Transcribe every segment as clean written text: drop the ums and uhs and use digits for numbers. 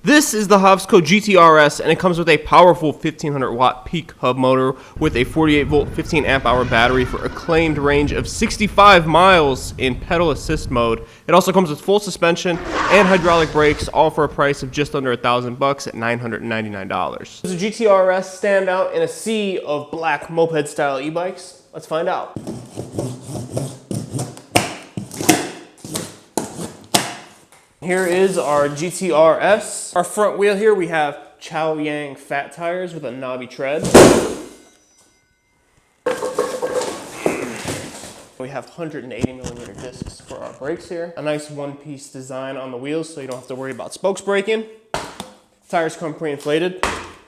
This is the HOVSCO HovGtrs, and it comes with a powerful 1500 watt peak hub motor with a 48 volt 15 amp hour battery for a claimed range of 65 miles in pedal assist mode. It also comes with full suspension and hydraulic brakes, all for a price of just under $1,000 at $999. Does the GTRS stand out in a sea of black moped style e-bikes? Let's find out. Here is our GTRS. Our front wheel here, we have Chow Yang fat tires with a knobby tread. We have 180 millimeter discs for our brakes here. A nice one-piece design on the wheels so you don't have to worry about spokes breaking. Tires come pre-inflated.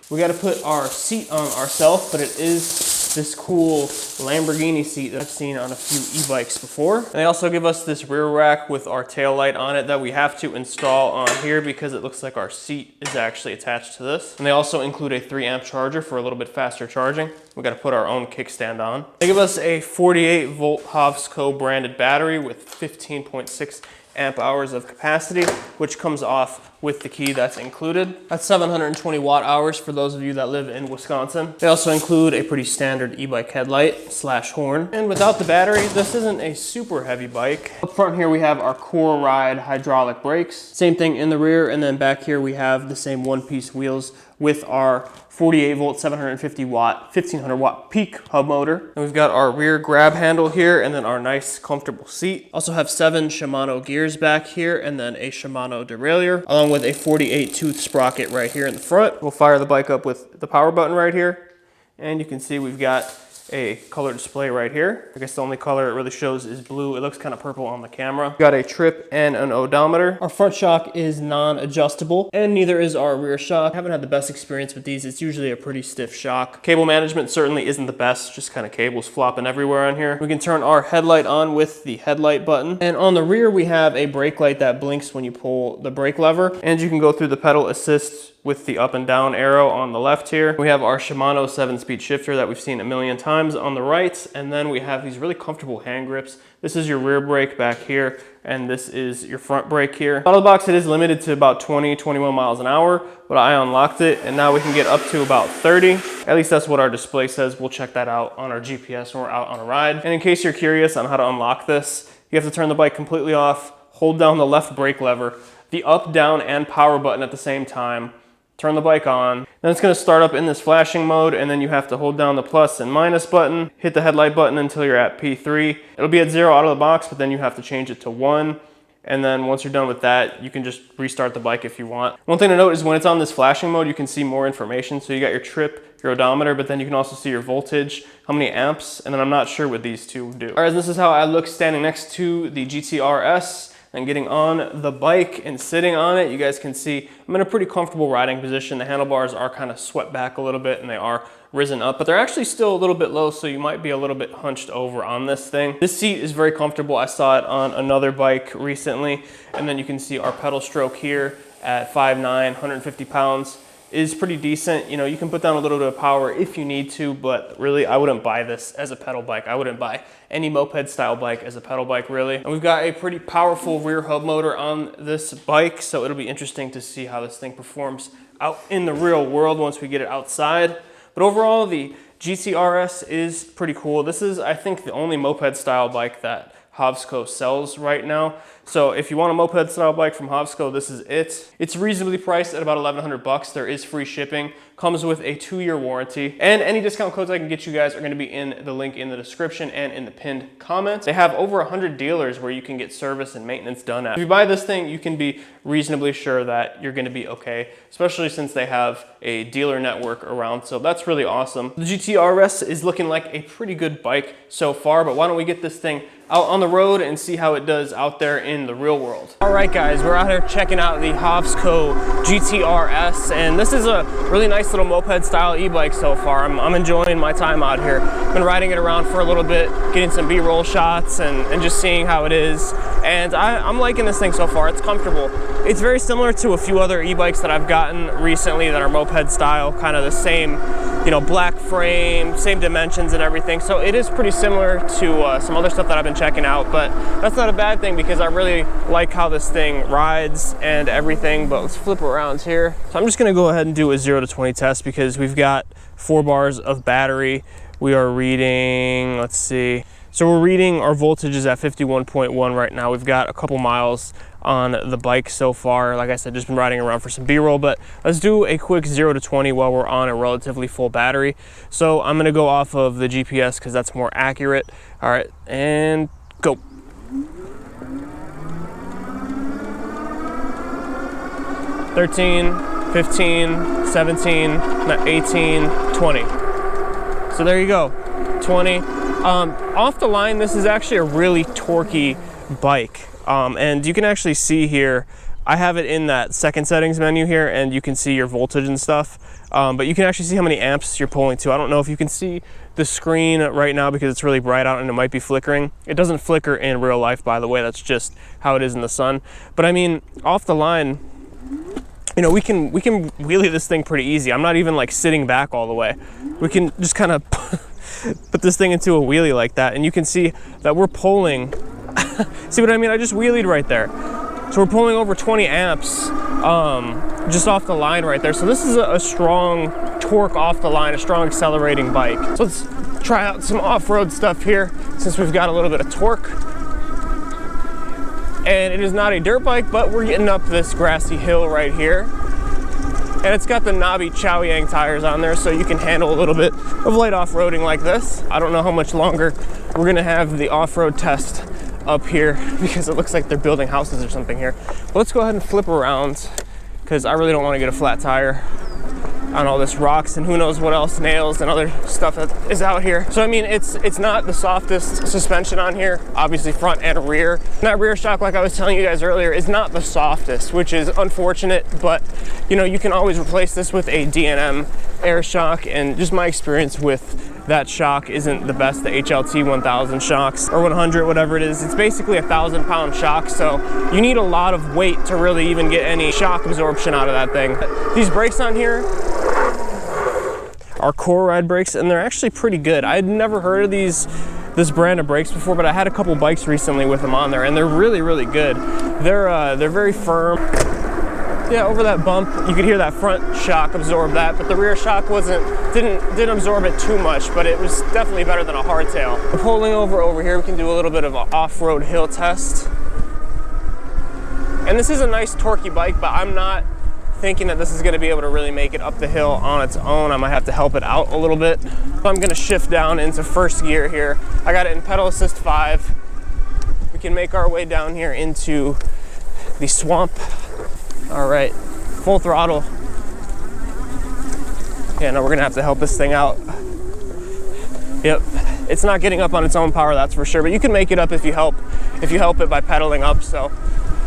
We gotta put our seat on ourselves, but it is this cool Lamborghini seat that I've seen on a few e-bikes before. And they also give us this rear rack with our tail light on it that we have to install on here because it looks like our seat is actually attached to this. And they also include a 3 amp charger for a little bit faster charging. We got to put our own kickstand on. They give us a 48 volt HOVSCO branded battery with 15.6 amp hours of capacity, which comes off with the key that's included. That's 720 watt hours for those of you that live in Wisconsin. They also include a pretty standard e-bike headlight slash horn. And without the battery, this isn't a super heavy bike. Up front here, we have our Core Ride hydraulic brakes. Same thing in the rear, and then back here we have the same one-piece wheels with our 48 volt, 750 watt, 1500 watt peak hub motor. And we've got our rear grab handle here and then our nice comfortable seat. Also have 7 Shimano gears back here and then a Shimano derailleur along with a 48 tooth sprocket right here in the front. We'll fire the bike up with the power button right here. And you can see we've got a color display right here. I guess the only color it really shows is blue. It looks kind of purple on the camera. We've got a trip and an odometer. Our front shock is non-adjustable and neither is our rear shock. I haven't had the best experience with these. It's usually a pretty stiff shock. Cable management certainly isn't the best, just kind of cables flopping everywhere on here. We can turn our headlight on with the headlight button. And on the rear, we have a brake light that blinks when you pull the brake lever. And you can go through the pedal assist with the up and down arrow on the left here. We have our Shimano 7-speed shifter that we've seen a million times on the right. And then we have these really comfortable hand grips. This is your rear brake back here, and this is your front brake here. Out of the box, it is limited to about 21 miles an hour, but I unlocked it, and now we can get up to about 30. At least that's what our display says. We'll check that out on our GPS when we're out on a ride. And in case you're curious on how to unlock this, you have to turn the bike completely off, hold down the left brake lever, the up, down, and power button at the same time, turn the bike on. Then it's gonna start up in this flashing mode, and then you have to hold down the plus and minus button, hit the headlight button until you're at P3. It'll be at 0 out of the box, but then you have to change it to 1. And then once you're done with that, you can just restart the bike if you want. One thing to note is when it's on this flashing mode, you can see more information. So you got your trip, your odometer, but then you can also see your voltage, how many amps, and then I'm not sure what these two do. All right, this is how I look standing next to the GTRS. And getting on the bike and sitting on it, you guys can see I'm in a pretty comfortable riding position. The handlebars are kind of swept back a little bit and they are risen up, but they're actually still a little bit low, so you might be a little bit hunched over on this thing. This seat is very comfortable. I saw it on another bike recently, and then you can see our pedal stroke here at 5'9", 150 pounds. Is pretty decent. You know, you can put down a little bit of power if you need to, but really I wouldn't buy this as a pedal bike. I wouldn't buy any moped style bike as a pedal bike really. And we've got a pretty powerful rear hub motor on this bike, so it'll be interesting to see how this thing performs out in the real world once we get it outside. But overall, the GTRS is pretty cool. This is, I think, the only moped style bike that HOVSCO sells right now. So if you want a moped style bike from HOVSCO, this is it. It's reasonably priced at about 1,100 bucks. There is free shipping, comes with a 2-year warranty, and any discount codes I can get you guys are gonna be in the link in the description and in the pinned comment. They have over 100 dealers where you can get service and maintenance done at. If you buy this thing, you can be reasonably sure that you're gonna be okay, especially since they have a dealer network around, so that's really awesome. The GTRS is looking like a pretty good bike so far, but why don't we get this thing out on the road and see how it does out there in the real world. All right guys, we're out here checking out the HOVSCO GTRS, and this is a really nice little moped style e-bike so far. I'm enjoying my time out here. Been riding it around for a little bit, getting some B-roll shots and just seeing how it is. And I'm liking this thing so far. It's comfortable. It's very similar to a few other e-bikes that I've gotten recently that are moped style, kind of the same, you know, black frame, same dimensions and everything. So it is pretty similar to some other stuff that I've been checking out, but that's not a bad thing because I really really like how this thing rides and everything, but let's flip around here. So I'm just gonna go ahead and do a 0 to 20 test because we've got 4 bars of battery. We are reading, let's see. So we're reading our voltages at 51.1 right now. We've got a couple miles on the bike so far. Like I said, just been riding around for some B-roll, but let's do a quick 0 to 20 while we're on a relatively full battery. So I'm gonna go off of the GPS because that's more accurate. All right, and go. "13, 15, 17, 18, 20. So there you go, 20. Off the line, this is actually a really torquey bike. And you can actually see here, I have it in that second settings menu here, and you can see your voltage and stuff. But you can actually see how many amps you're pulling to. I don't know if you can see the screen right now because it's really bright out and it might be flickering. It doesn't flicker in real life, by the way. That's just how it is in the sun. But I mean, off the line, you know, we can wheelie this thing pretty easy. I'm not even like sitting back all the way. We can just kind of put this thing into a wheelie like that, and you can see that we're pulling. See what I mean? I just wheelied right there. So we're pulling over 20 amps just off the line right there. So this is a strong torque off the line, a strong accelerating bike. So let's try out some off-road stuff here since we've got a little bit of torque. And it is not a dirt bike, but we're getting up this grassy hill right here. And it's got the knobby Chow Yang tires on there, so you can handle a little bit of light off-roading like this. I don't know how much longer we're gonna have the off-road test up here because it looks like they're building houses or something here. But let's go ahead and flip around because I really don't want to get a flat tire on all this rocks and who knows what else, nails and other stuff that is out here. So I mean, it's not the softest suspension on here, obviously front and rear. And that rear shock, like I was telling you guys earlier, is not the softest, which is unfortunate, but you know, you can always replace this with a D&M air shock, and just my experience with that shock isn't the best. The HLT 1000 shocks, or 100, whatever it is, it's basically a 1,000-pound shock, so you need a lot of weight to really even get any shock absorption out of that thing. These brakes on here are Core Ride brakes, and they're actually pretty good. I had never heard of this brand of brakes before, but I had a couple bikes recently with them on there, and they're really, really good. They're very firm. Yeah, over that bump, you could hear that front shock absorb that, but the rear shock didn't absorb it too much, but it was definitely better than a hardtail. Pulling over here, we can do a little bit of an off-road hill test. And this is a nice torquey bike, but I'm not thinking that this is gonna be able to really make it up the hill on its own. I might have to help it out a little bit. So I'm gonna shift down into first gear here. I got it in pedal assist 5. We can make our way down here into the swamp. All right, full throttle. Yeah, no, we're gonna have to help this thing out. Yep, it's not getting up on its own power, that's for sure, but you can make it up if you help it by pedaling up, so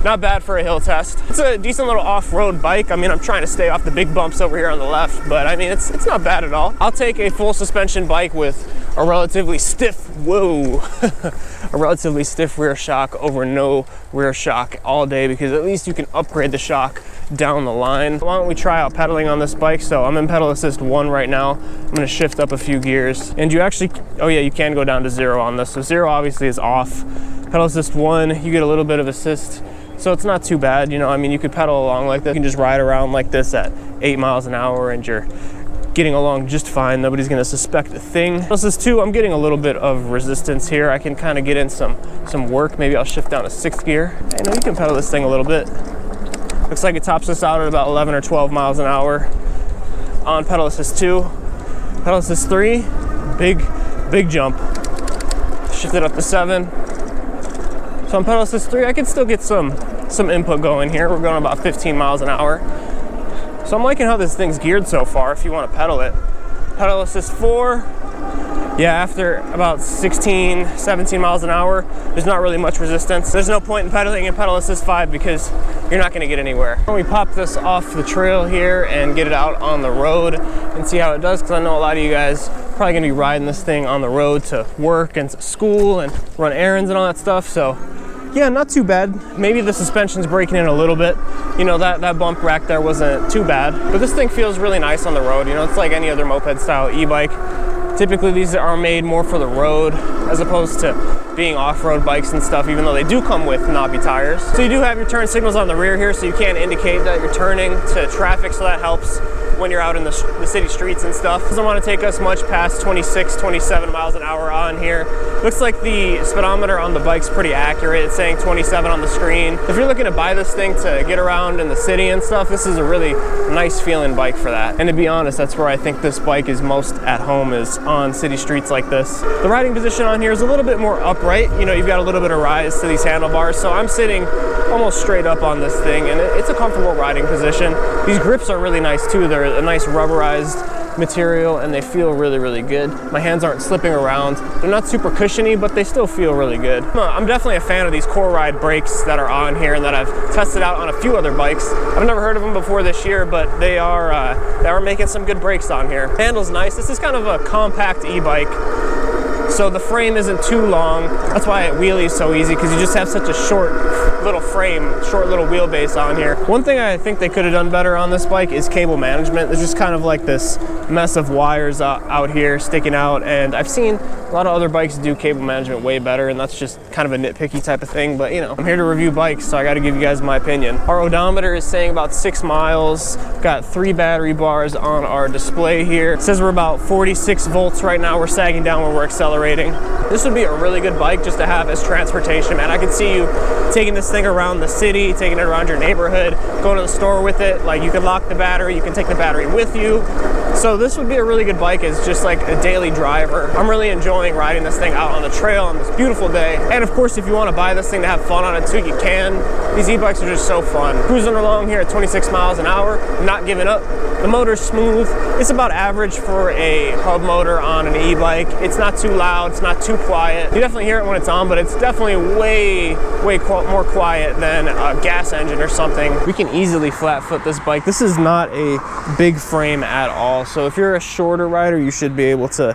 not bad for a hill test. It's a decent little off-road bike. I mean, I'm trying to stay off the big bumps over here on the left, but I mean, it's not bad at all. I'll take a full suspension bike with a relatively stiff, a relatively stiff rear shock over no rear shock all day, because at least you can upgrade the shock down the line. Why don't we try out pedaling on this bike? So I'm in pedal assist 1 right now. I'm gonna shift up a few gears, and you actually, oh yeah, you can go down to 0 on this. So 0 obviously is off. Pedal assist 1, you get a little bit of assist. So it's not too bad, you know, I mean, you could pedal along like this. You can just ride around like this at 8 miles an hour and you're getting along just fine. Nobody's gonna suspect a thing. This is 2, I'm getting a little bit of resistance here. I can kind of get in some work. Maybe I'll shift down to 6th gear. You know, you can pedal this thing a little bit. Looks like it tops us out at about 11 or 12 miles an hour on pedal assist 2. Pedal assist 3, big jump. Shift it up to 7. So on pedal assist 3, I can still get some input going here. We're going about 15 miles an hour. So I'm liking how this thing's geared so far if you want to pedal it. Pedal assist 4, yeah, after about 16, 17 miles an hour, there's not really much resistance. There's no point in pedaling in pedal assist 5 because you're not gonna get anywhere. When we pop this off the trail here and get it out on the road and see how it does, because I know a lot of you guys are probably gonna be riding this thing on the road to work and to school and run errands and all that stuff, so yeah, not too bad. Maybe the suspension's breaking in a little bit. You know, that bump rack there wasn't too bad. But this thing feels really nice on the road. You know, it's like any other moped style e-bike. Typically these are made more for the road as opposed to being off-road bikes and stuff, even though they do come with knobby tires. So you do have your turn signals on the rear here, so you can indicate that you're turning to traffic, so that helps when you're out in the city streets and stuff. Doesn't want to take us much past 26, 27 miles an hour on here. Looks like the speedometer on the bike's pretty accurate. It's saying 27 on the screen. If you're looking to buy this thing to get around in the city and stuff, this is a really nice feeling bike for that. And to be honest, that's where I think this bike is most at home, is on city streets like this. The riding position on here is a little bit more upright. You know, you've got a little bit of rise to these handlebars, so I'm sitting almost straight up on this thing, and it's a comfortable riding position. These grips are really nice too. They're a nice rubberized material and they feel really, really good. My hands aren't slipping around. They're not super cushiony, but they still feel really good. I'm definitely a fan of these core ride brakes that are on here and that I've tested out on a few other bikes. I've never heard of them before this year, but they are making some good brakes on here. Handle's nice. This is kind of a compact e-bike, so the frame isn't too long. That's why Wheelie is so easy, because you just have such a short little frame, short little wheelbase on here. One thing I think they could have done better on this bike is cable management. There's just kind of like this mess of wires out here sticking out, and I've seen a lot of other bikes do cable management way better, and that's just kind of a nitpicky type of thing, but you know, I'm here to review bikes, so I got to give you guys my opinion. Our odometer is saying about 6 miles. Got 3 battery bars on our display here. It says we're about 46 volts right now. We're sagging down when we're accelerating. This would be a really good bike just to have as transportation, man. I can see you taking this thing around the city, taking it around your neighborhood, going to the store with it. Like, you can lock the battery, you can take the battery with you. So this would be a really good bike as just like a daily driver. I'm really enjoying riding this thing out on the trail on this beautiful day. And of course, if you want to buy this thing to have fun on it too, you can. These e-bikes are just so fun. Cruising along here at 26 miles an hour, not giving up. The motor's smooth. It's about average for a hub motor on an e-bike. It's not too loud, it's not too quiet. You definitely hear it when it's on, but it's definitely way more quiet than a gas engine or something. We can easily flat foot this bike. This is not a big frame at all. So if you're a shorter rider, you should be able to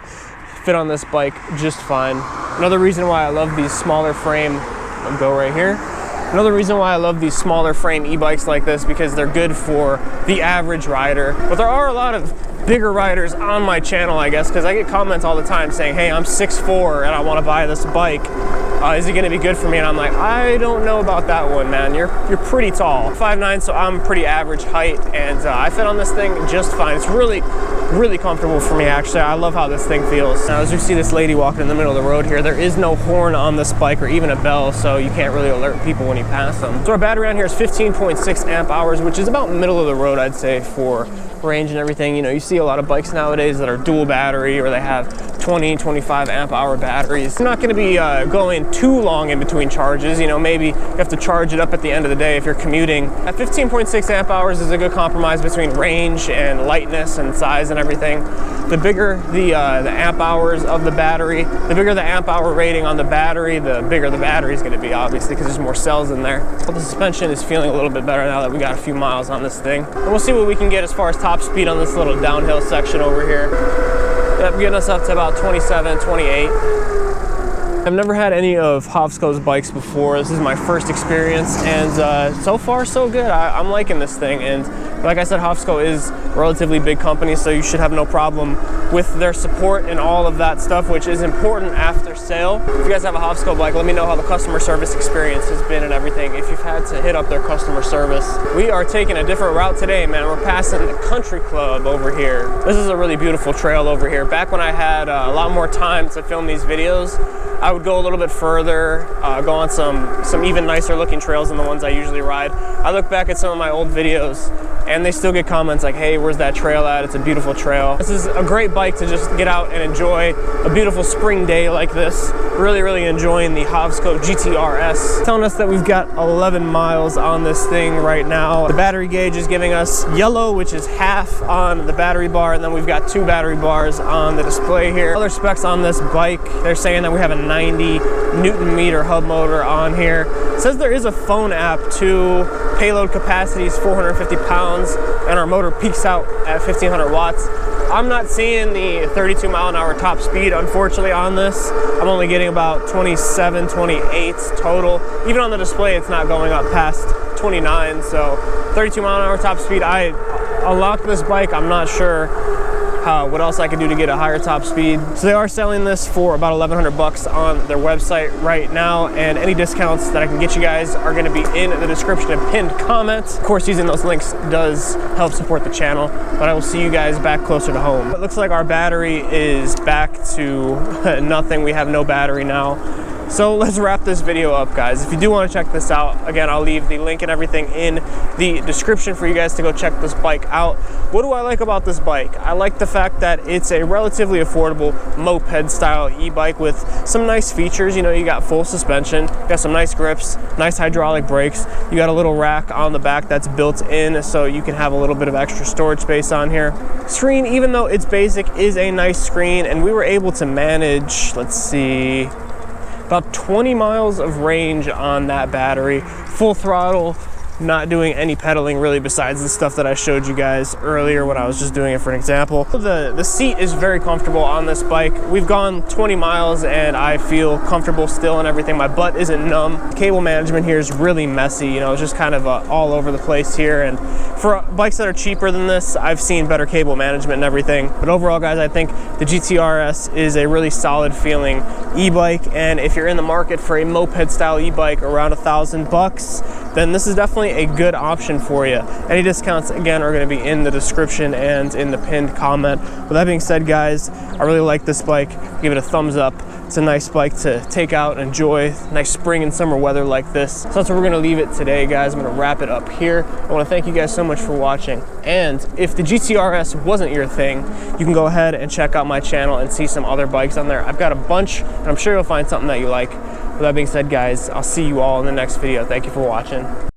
fit on this bike just fine. Another reason why I love these smaller frame, I'll go right here. Another reason why I love these smaller frame e-bikes like this, because they're good for the average rider. But there are a lot of bigger riders on my channel, I guess, because I get comments all the time saying, hey, I'm 6'4" and I want to buy this bike. Is it going to be good for me? And I'm like, I don't know about that one, man. You're pretty tall. 5'9", so I'm pretty average height, and I fit on this thing just fine. It's really comfortable for me, actually. I love how this thing feels. Now, as you see this lady walking in the middle of the road here, there is no horn on this bike or even a bell, so you can't really alert people when you pass them. So our battery on here is 15.6 amp hours, which is about middle of the road, I'd say, for range and everything. You know, you see a lot of bikes nowadays that are dual battery, or they have 20, 25 amp hour batteries. You're not going to be going too long in between charges. You know, maybe you have to charge it up at the end of the day if you're commuting. At 15.6 amp hours is a good compromise between range and lightness and size and everything. The bigger the amp hours of the battery, the bigger the amp hour rating on the battery, the bigger the battery is going to be, obviously, because there's more cells in there. But the suspension is feeling a little bit better now that we got a few miles on this thing. And we'll see what we can get as far as top speed on this little downhill section over here. Yep, getting us up to about 27, 28. I've never had any of HOVSCO's bikes before. This is my first experience, and so far so good. I'm liking this thing, and like I said, HOVSCO is a relatively big company, so you should have no problem with their support and all of that stuff, which is important after sale. If you guys have a HOVSCO bike, let me know how the customer service experience has been and everything, if you've had to hit up their customer service. We are taking a different route today, man. We're passing the country club over here. This is a really beautiful trail over here. Back when I had a lot more time to film these videos, I would go a little bit further, go on some even nicer looking trails than the ones I usually ride. I look back at some of my old videos and they still get comments like, hey, where's that trail at? It's a beautiful trail. This is a great bike to just get out and enjoy a beautiful spring day like this. Really enjoying the HOVSCO GTRS. Telling us that we've got 11 miles on this thing right now. The battery gauge is giving us yellow, which is half on the battery bar, and then we've got 2 battery bars on the display here. Other specs on this bike, they're saying that we have a 90 Newton meter hub motor on here. It says there is a phone app too. Payload capacity is 450 pounds, and our motor peaks out at 1500 watts. I'm not seeing the 32 mile an hour top speed, unfortunately, on this. I'm only getting about 27, 28 total. Even on the display, it's not going up past 29, so 32 mile an hour top speed. I unlocked this bike. I'm not sure what else I could do to get a higher top speed. So they are selling this for about 1,100 bucks on their website right now, and any discounts that I can get you guys are going to be in the description and pinned comments. Of course, using those links does help support the channel, but I will see you guys back closer to home. It looks like our battery is back to nothing. We have no battery now. So let's wrap this video up, guys. If you do want to check this out, again, I'll leave the link and everything in the description for you guys to go check this bike out. What do I like about this bike? I like the fact that it's a relatively affordable moped style e-bike with some nice features. You know, you got full suspension, you got some nice grips, nice hydraulic brakes. You got a little rack on the back that's built in so you can have a little bit of extra storage space on here. Screen, even though it's basic, is a nice screen, and we were able to manage, let's see, about 20 miles of range on that battery, full throttle, not doing any pedaling really besides the stuff that I showed you guys earlier when I was just doing it for an example. The seat is very comfortable on this bike. We've gone 20 miles and I feel comfortable still and everything. My butt isn't numb. Cable management here is really messy. You know, it's just kind of all over the place here. And for bikes that are cheaper than this, I've seen better cable management and everything. But overall, guys, I think the GTRS is a really solid feeling e-bike. And if you're in the market for a moped style e-bike around $1,000, then this is definitely a good option for you. Any discounts, again, are going to be in the description and in the pinned comment. With that being said, guys, I really like this bike. Give it a thumbs up. It's a nice bike to take out and enjoy. Nice spring and summer weather like this. So that's where we're going to leave it today, guys. I'm going to wrap it up here. I want to thank you guys so much for watching. And if the GTRS wasn't your thing, you can go ahead and check out my channel and see some other bikes on there. I've got a bunch, and I'm sure you'll find something that you like. With that being said, guys, I'll see you all in the next video. Thank you for watching.